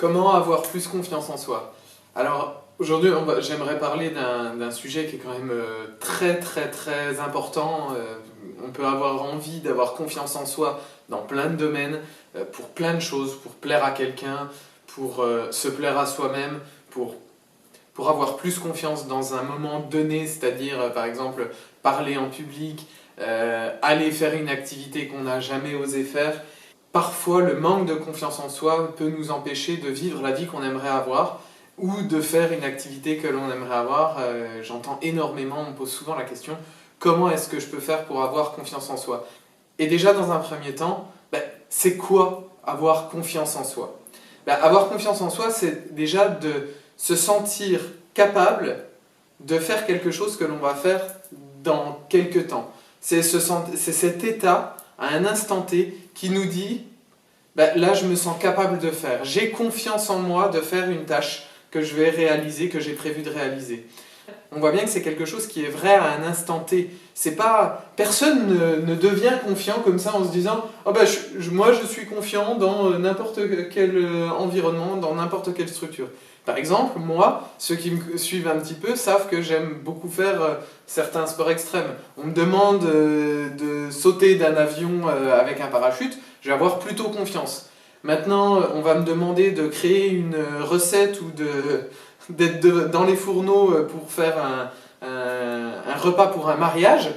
Comment avoir plus confiance en soi? Alors aujourd'hui, j'aimerais parler d'un sujet qui est quand même très important. On peut avoir envie d'avoir confiance en soi dans plein de domaines, pour plein de choses, pour plaire à quelqu'un, pour se plaire à soi-même, pour avoir plus confiance dans un moment donné, c'est-à-dire par exemple parler en public, aller faire une activité qu'on n'a jamais osé faire. Parfois, le manque de confiance en soi peut nous empêcher de vivre la vie qu'on aimerait avoir ou de faire une activité que l'on aimerait avoir. J'entends énormément, on me pose souvent la question, comment est-ce que je peux faire pour avoir confiance en soi? Et déjà, dans un premier temps, c'est quoi avoir confiance en soi? Avoir confiance en soi, c'est déjà de se sentir capable de faire quelque chose que l'on va faire dans quelques temps. C'est cet état, à un instant T, qui nous dit là je me sens capable de faire, j'ai confiance en moi de faire une tâche que je vais réaliser, que j'ai prévu de réaliser. On voit bien que c'est quelque chose qui est vrai à un instant T. C'est pas, personne ne devient confiant comme ça en se disant moi je suis confiant dans n'importe quel environnement, dans n'importe quelle structure. Par exemple, moi, ceux qui me suivent un petit peu savent que j'aime beaucoup faire certains sports extrêmes. On me demande de sauter d'un avion avec un parachute, je vais avoir plutôt confiance. Maintenant, on va me demander de créer une recette ou d'être dans les fourneaux pour faire un repas pour un mariage.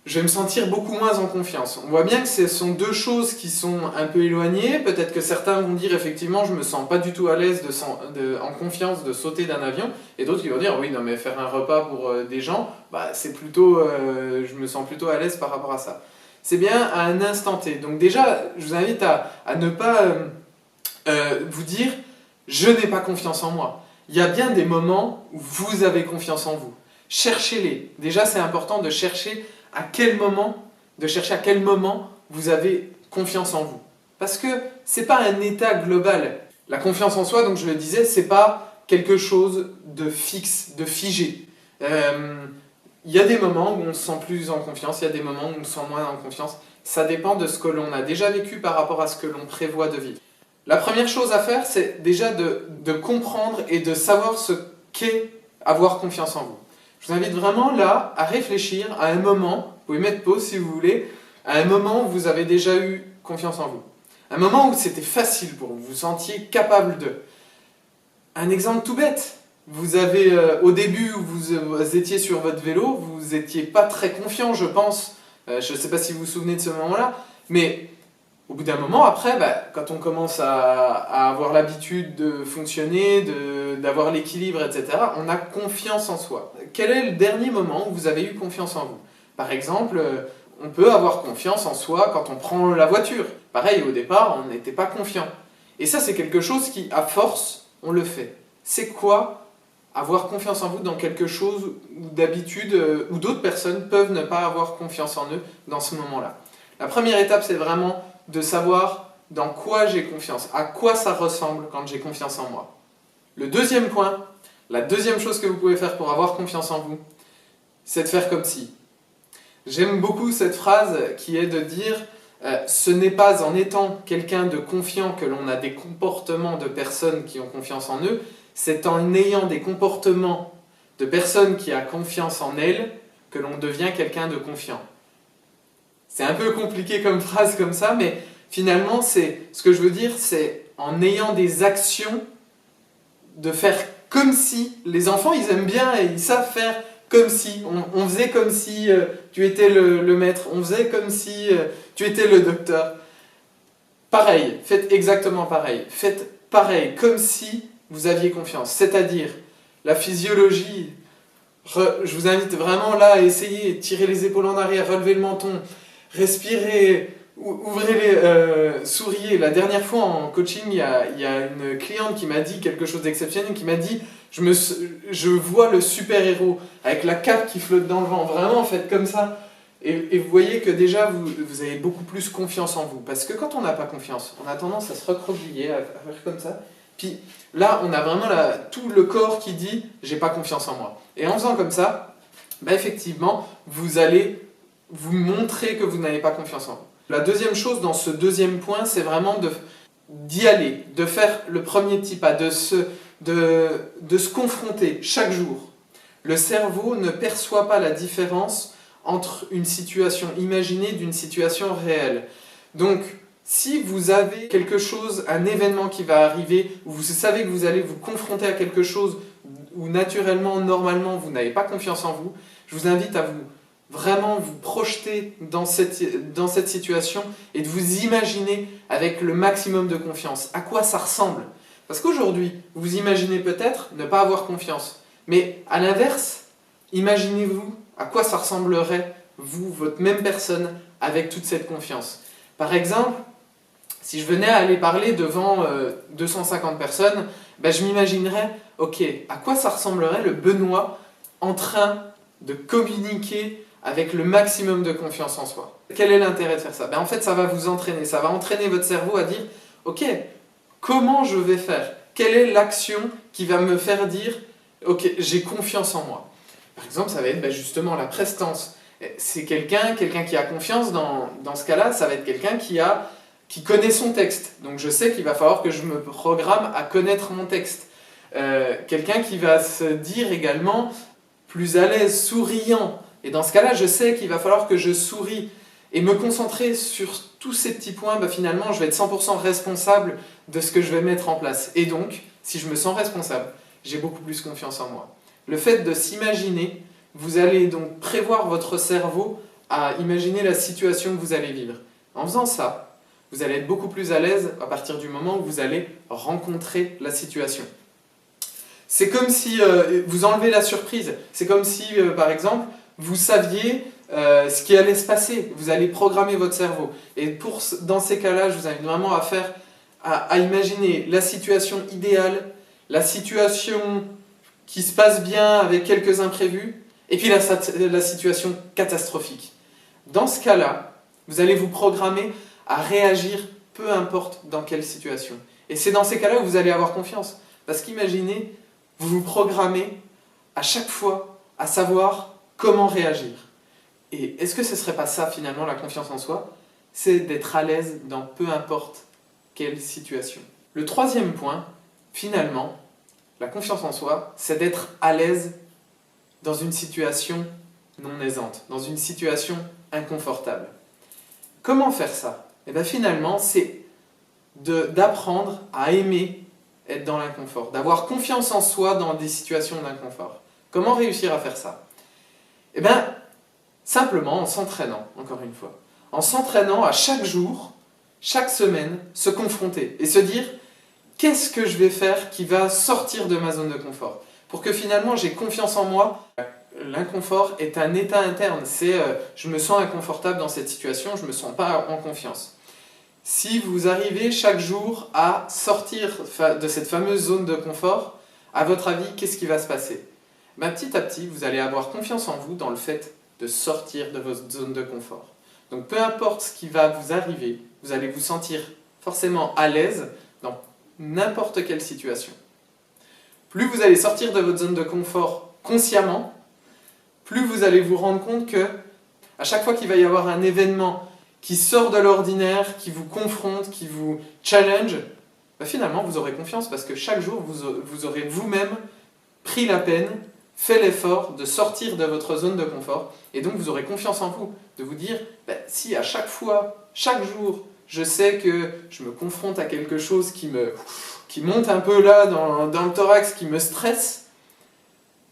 Je vais me sentir beaucoup moins en confiance. On voit bien que ce sont deux choses qui sont un peu éloignées. Peut-être que certains vont dire effectivement je me sens pas du tout à l'aise en confiance de sauter d'un avion, et d'autres qui vont dire oui non mais faire un repas pour des gens, c'est plutôt je me sens plutôt à l'aise par rapport à ça. C'est bien à un instant T. Donc déjà je vous invite à ne pas vous dire je n'ai pas confiance en moi. Il y a bien des moments où vous avez confiance en vous. Cherchez-les. Déjà c'est important de chercher à quel moment vous avez confiance en vous. Parce que c'est pas un état global. La confiance en soi, donc je le disais, c'est pas quelque chose de fixe, de figé. Il y a des moments où on se sent plus en confiance, il y a des moments où on se sent moins en confiance. Ça dépend de ce que l'on a déjà vécu par rapport à ce que l'on prévoit de vivre. La première chose à faire, c'est déjà de comprendre et de savoir ce qu'est avoir confiance en vous. Je vous invite vraiment là à réfléchir à un moment, vous pouvez mettre pause si vous voulez, à un moment où vous avez déjà eu confiance en vous. Un moment où c'était facile pour vous, vous vous sentiez capable de. Un exemple tout bête, vous avez au début où vous étiez sur votre vélo, vous n'étiez pas très confiant je pense, je ne sais pas si vous vous souvenez de ce moment-là, mais au bout d'un moment, après, quand on commence à avoir l'habitude de fonctionner, d'avoir l'équilibre, etc., on a confiance en soi. Quel est le dernier moment où vous avez eu confiance en vous? Par exemple, on peut avoir confiance en soi quand on prend la voiture. Pareil, au départ, on n'était pas confiant. Et ça, c'est quelque chose qui, à force, on le fait. C'est quoi avoir confiance en vous dans quelque chose où d'habitude, où d'autres personnes peuvent ne pas avoir confiance en eux dans ce moment-là? La première étape, c'est vraiment de savoir dans quoi j'ai confiance, à quoi ça ressemble quand j'ai confiance en moi. Le deuxième point, la deuxième chose que vous pouvez faire pour avoir confiance en vous, c'est de faire comme si. J'aime beaucoup cette phrase qui est de dire ce n'est pas en étant quelqu'un de confiant que l'on a des comportements de personnes qui ont confiance en eux, c'est en ayant des comportements de personnes qui ont confiance en elles que l'on devient quelqu'un de confiant. C'est un peu compliqué comme phrase comme ça, mais finalement, ce que je veux dire, c'est en ayant des actions, de faire comme si. Les enfants, ils aiment bien et ils savent faire comme si. On faisait comme si tu étais le maître, on faisait comme si tu étais le docteur. Pareil, faites exactement pareil. Faites pareil, comme si vous aviez confiance. C'est-à-dire, la physiologie, je vous invite vraiment là à essayer, tirer les épaules en arrière, relever le menton, respirez, ouvrez les, souriez. La dernière fois en coaching, il y a une cliente qui m'a dit quelque chose d'exceptionnel, qui m'a dit je vois le super-héros avec la cape qui flotte dans le vent. Vraiment, faites comme ça. Et vous voyez que déjà, vous avez beaucoup plus confiance en vous. Parce que quand on n'a pas confiance, on a tendance à se recroqueviller, à faire comme ça. Puis là, on a vraiment tout le corps qui dit « j'ai pas confiance en moi ». Et en faisant comme ça, effectivement, vous allez vous montrer que vous n'avez pas confiance en vous. La deuxième chose dans ce deuxième point, c'est vraiment d'y aller, de faire le premier petit pas, de se confronter chaque jour. Le cerveau ne perçoit pas la différence entre une situation imaginée d'une situation réelle. Donc, si vous avez quelque chose, un événement qui va arriver, où vous savez que vous allez vous confronter à quelque chose où naturellement, normalement, vous n'avez pas confiance en vous, je vous invite à vraiment vous projeter dans cette situation et de vous imaginer avec le maximum de confiance. À quoi ça ressemble? Parce qu'aujourd'hui, vous imaginez peut-être ne pas avoir confiance. Mais à l'inverse, imaginez-vous à quoi ça ressemblerait, vous, votre même personne, avec toute cette confiance. Par exemple, si je venais à aller parler devant 250 personnes, je m'imaginerais, ok, à quoi ça ressemblerait le Benoît en train de communiquer avec le maximum de confiance en soi. Quel est l'intérêt de faire ça? En fait, ça va vous entraîner, ça va entraîner votre cerveau à dire, ok, comment je vais faire? Quelle est l'action qui va me faire dire, ok, j'ai confiance en moi? Par exemple, ça va être justement la prestance. C'est quelqu'un qui a confiance dans ce cas-là, ça va être quelqu'un qui connaît son texte. Donc je sais qu'il va falloir que je me programme à connaître mon texte. Quelqu'un qui va se dire également plus à l'aise, souriant. Et dans ce cas-là, je sais qu'il va falloir que je souris et me concentrer sur tous ces petits points. Finalement, je vais être 100% responsable de ce que je vais mettre en place. Et donc, si je me sens responsable, j'ai beaucoup plus confiance en moi. Le fait de s'imaginer, vous allez donc prévoir votre cerveau à imaginer la situation que vous allez vivre. En faisant ça, vous allez être beaucoup plus à l'aise à partir du moment où vous allez rencontrer la situation. C'est comme si vous enlevez la surprise. C'est comme si, par exemple, vous saviez ce qui allait se passer. Vous allez programmer votre cerveau. Et dans ces cas-là, je vous invite vraiment à imaginer la situation idéale, la situation qui se passe bien avec quelques imprévus, et puis la situation catastrophique. Dans ce cas-là, vous allez vous programmer à réagir peu importe dans quelle situation. Et c'est dans ces cas-là où vous allez avoir confiance. Parce qu'imaginez, vous vous programmez à chaque fois à savoir comment réagir. Et est-ce que ce ne serait pas ça finalement la confiance en soi? C'est d'être à l'aise dans peu importe quelle situation. Le troisième point, finalement, la confiance en soi, c'est d'être à l'aise dans une situation non aisante, dans une situation inconfortable. Comment faire ça? Finalement, c'est d'apprendre à aimer être dans l'inconfort, d'avoir confiance en soi dans des situations d'inconfort. Comment réussir à faire ça? Simplement en s'entraînant, encore une fois. En s'entraînant à chaque jour, chaque semaine, se confronter et se dire qu'est-ce que je vais faire qui va sortir de ma zone de confort? Pour que finalement j'ai confiance en moi. L'inconfort est un état interne, c'est je me sens inconfortable dans cette situation, je ne me sens pas en confiance. Si vous arrivez chaque jour à sortir de cette fameuse zone de confort, à votre avis, qu'est-ce qui va se passer? Petit à petit, vous allez avoir confiance en vous dans le fait de sortir de votre zone de confort. Donc peu importe ce qui va vous arriver, vous allez vous sentir forcément à l'aise dans n'importe quelle situation. Plus vous allez sortir de votre zone de confort consciemment, plus vous allez vous rendre compte que à chaque fois qu'il va y avoir un événement qui sort de l'ordinaire, qui vous confronte, qui vous challenge, finalement vous aurez confiance parce que chaque jour vous aurez vous-même pris la peine, fait l'effort de sortir de votre zone de confort et donc vous aurez confiance en vous, de vous dire si à chaque fois, chaque jour, je sais que je me confronte à quelque chose qui monte un peu là dans le thorax, qui me stresse,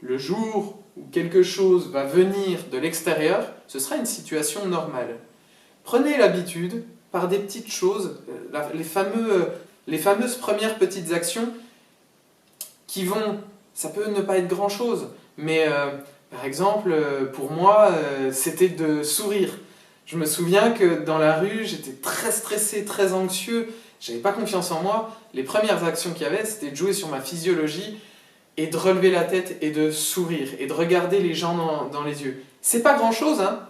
le jour où quelque chose va venir de l'extérieur, ce sera une situation normale. Prenez l'habitude, par des petites choses, les fameuses premières petites actions qui vont, ça peut ne pas être grand-chose, mais par exemple, pour moi, c'était de sourire. Je me souviens que dans la rue, j'étais très stressé, très anxieux, j'avais pas confiance en moi. Les premières actions qu'il y avait, c'était de jouer sur ma physiologie et de relever la tête et de sourire et de regarder les gens dans les yeux. C'est pas grand-chose, hein,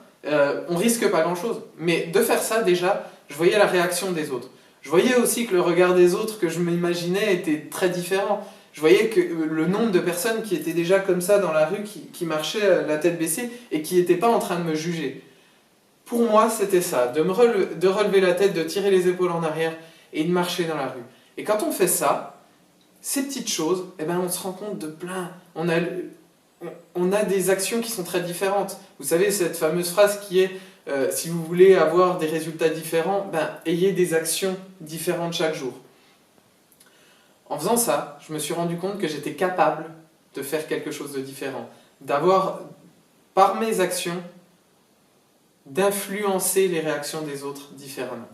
on risque pas grand-chose, mais de faire ça déjà, je voyais la réaction des autres. Je voyais aussi que le regard des autres que je m'imaginais était très différent. Je voyais que le nombre de personnes qui étaient déjà comme ça dans la rue, qui marchaient la tête baissée et qui n'étaient pas en train de me juger. Pour moi, c'était ça, de relever la tête, de tirer les épaules en arrière et de marcher dans la rue. Et quand on fait ça, ces petites choses, eh ben, on se rend compte de plein. On a des actions qui sont très différentes. Vous savez, cette fameuse phrase qui est si vous voulez avoir des résultats différents, ben, ayez des actions différentes chaque jour. En faisant ça, je me suis rendu compte que j'étais capable de faire quelque chose de différent, d'avoir, par mes actions, d'influencer les réactions des autres différemment.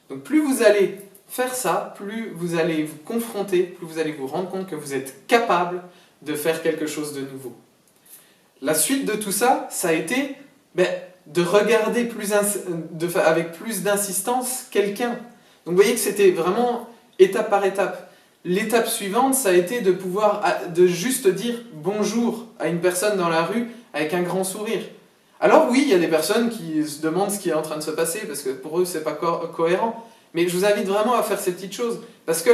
Donc plus vous allez faire ça, plus vous allez vous confronter, plus vous allez vous rendre compte que vous êtes capable de faire quelque chose de nouveau. La suite de tout ça, ça a été de regarder avec plus d'insistance quelqu'un. Donc vous voyez que c'était vraiment étape par étape. L'étape suivante, ça a été de juste dire bonjour à une personne dans la rue avec un grand sourire. Alors oui, il y a des personnes qui se demandent ce qui est en train de se passer parce que pour eux, c'est pas cohérent. Mais je vous invite vraiment à faire ces petites choses. Parce que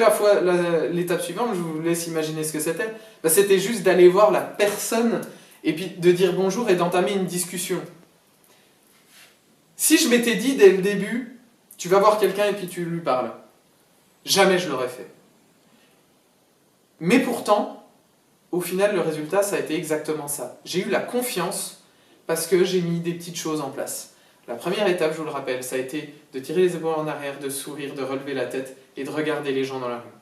l'étape suivante, je vous laisse imaginer ce que c'était, c'était juste d'aller voir la personne et puis de dire bonjour et d'entamer une discussion. Si je m'étais dit dès le début, tu vas voir quelqu'un et puis tu lui parles, jamais je l'aurais fait. Mais pourtant, au final, le résultat, ça a été exactement ça. J'ai eu la confiance parce que j'ai mis des petites choses en place. La première étape, je vous le rappelle, ça a été de tirer les épaules en arrière, de sourire, de relever la tête et de regarder les gens dans la rue.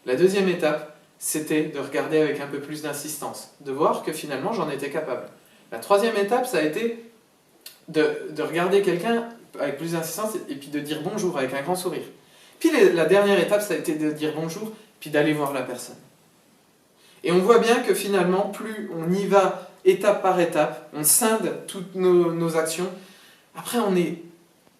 La deuxième étape, c'était de regarder avec un peu plus d'insistance, de voir que finalement j'en étais capable. La troisième étape, ça a été de regarder quelqu'un avec plus d'insistance et puis de dire bonjour avec un grand sourire. Puis la dernière étape, ça a été de dire bonjour, puis d'aller voir la personne. Et on voit bien que finalement, plus on y va étape par étape, on scinde toutes nos actions, après on est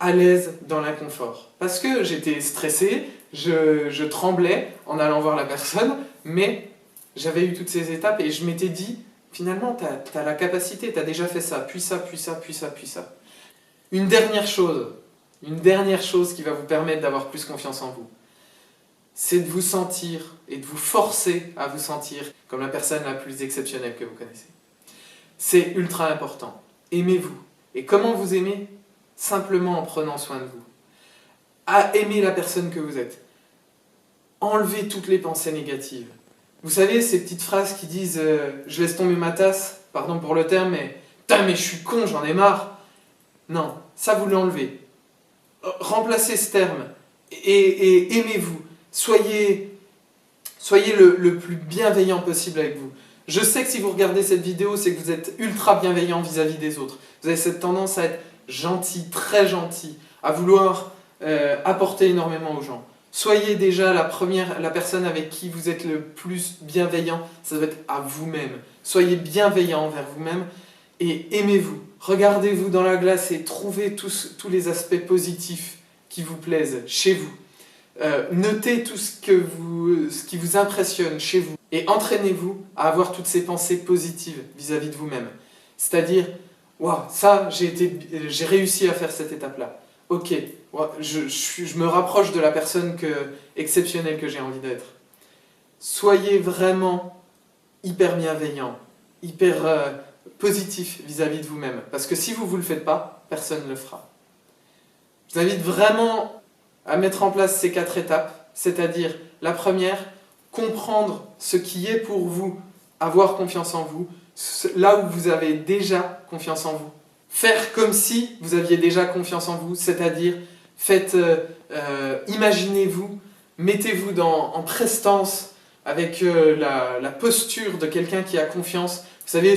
à l'aise dans l'inconfort. Parce que j'étais stressé, je tremblais en allant voir la personne, mais j'avais eu toutes ces étapes et je m'étais dit, finalement, tu as la capacité, tu as déjà fait ça, puis ça, puis ça, puis ça, puis ça. Une dernière chose qui va vous permettre d'avoir plus confiance en vous, c'est de vous sentir et de vous forcer à vous sentir comme la personne la plus exceptionnelle que vous connaissez. C'est ultra important. Aimez-vous. Et comment vous aimez ? Simplement en prenant soin de vous. À aimer la personne que vous êtes. Enlevez toutes les pensées négatives. Vous savez, ces petites phrases qui disent je laisse tomber ma tasse, pardon pour le terme, mais putain, mais je suis con, j'en ai marre. Non, ça vous l'enlevez. Remplacez ce terme et aimez-vous. Soyez le plus bienveillant possible avec vous. Je sais que si vous regardez cette vidéo, c'est que vous êtes ultra bienveillant vis-à-vis des autres. Vous avez cette tendance à être gentil, très gentil, à vouloir apporter énormément aux gens. Soyez déjà la personne avec qui vous êtes le plus bienveillant, ça doit être à vous-même. Soyez bienveillant envers vous-même et aimez-vous. Regardez-vous dans la glace et trouvez tous les aspects positifs qui vous plaisent chez vous. Notez tout ce qui vous impressionne chez vous et entraînez-vous à avoir toutes ces pensées positives vis-à-vis de vous-même. C'est-à-dire, waouh, ça, j'ai réussi à faire cette étape-là. Ok, je me rapproche de la personne exceptionnelle que j'ai envie d'être. Soyez vraiment hyper bienveillant, hyper positif vis-à-vis de vous-même. Parce que si vous ne le faites pas, personne ne le fera. Je vous invite vraiment à mettre en place ces 4 étapes, c'est-à-dire la première, comprendre ce qui est pour vous, avoir confiance en vous, là où vous avez déjà confiance en vous. Faire comme si vous aviez déjà confiance en vous, c'est-à-dire imaginez-vous, mettez-vous en prestance avec la posture de quelqu'un qui a confiance. Vous savez,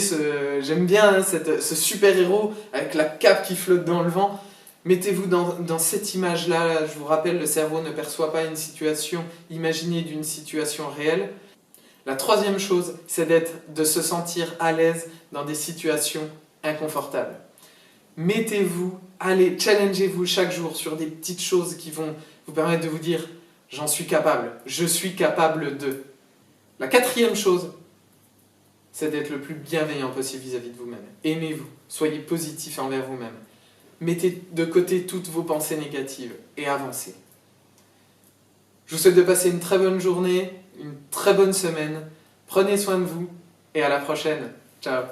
j'aime bien ce super-héros avec la cape qui flotte dans le vent. Mettez-vous dans cette image-là. Je vous rappelle, le cerveau ne perçoit pas une situation imaginée d'une situation réelle. La troisième chose, c'est de se sentir à l'aise dans des situations inconfortables. Mettez-vous, allez, challengez-vous chaque jour sur des petites choses qui vont vous permettre de vous dire « j'en suis capable, je suis capable de ». La quatrième chose, c'est d'être le plus bienveillant possible vis-à-vis de vous-même. Aimez-vous, soyez positif envers vous-même. Mettez de côté toutes vos pensées négatives et avancez. Je vous souhaite de passer une très bonne journée, une très bonne semaine. Prenez soin de vous et à la prochaine. Ciao.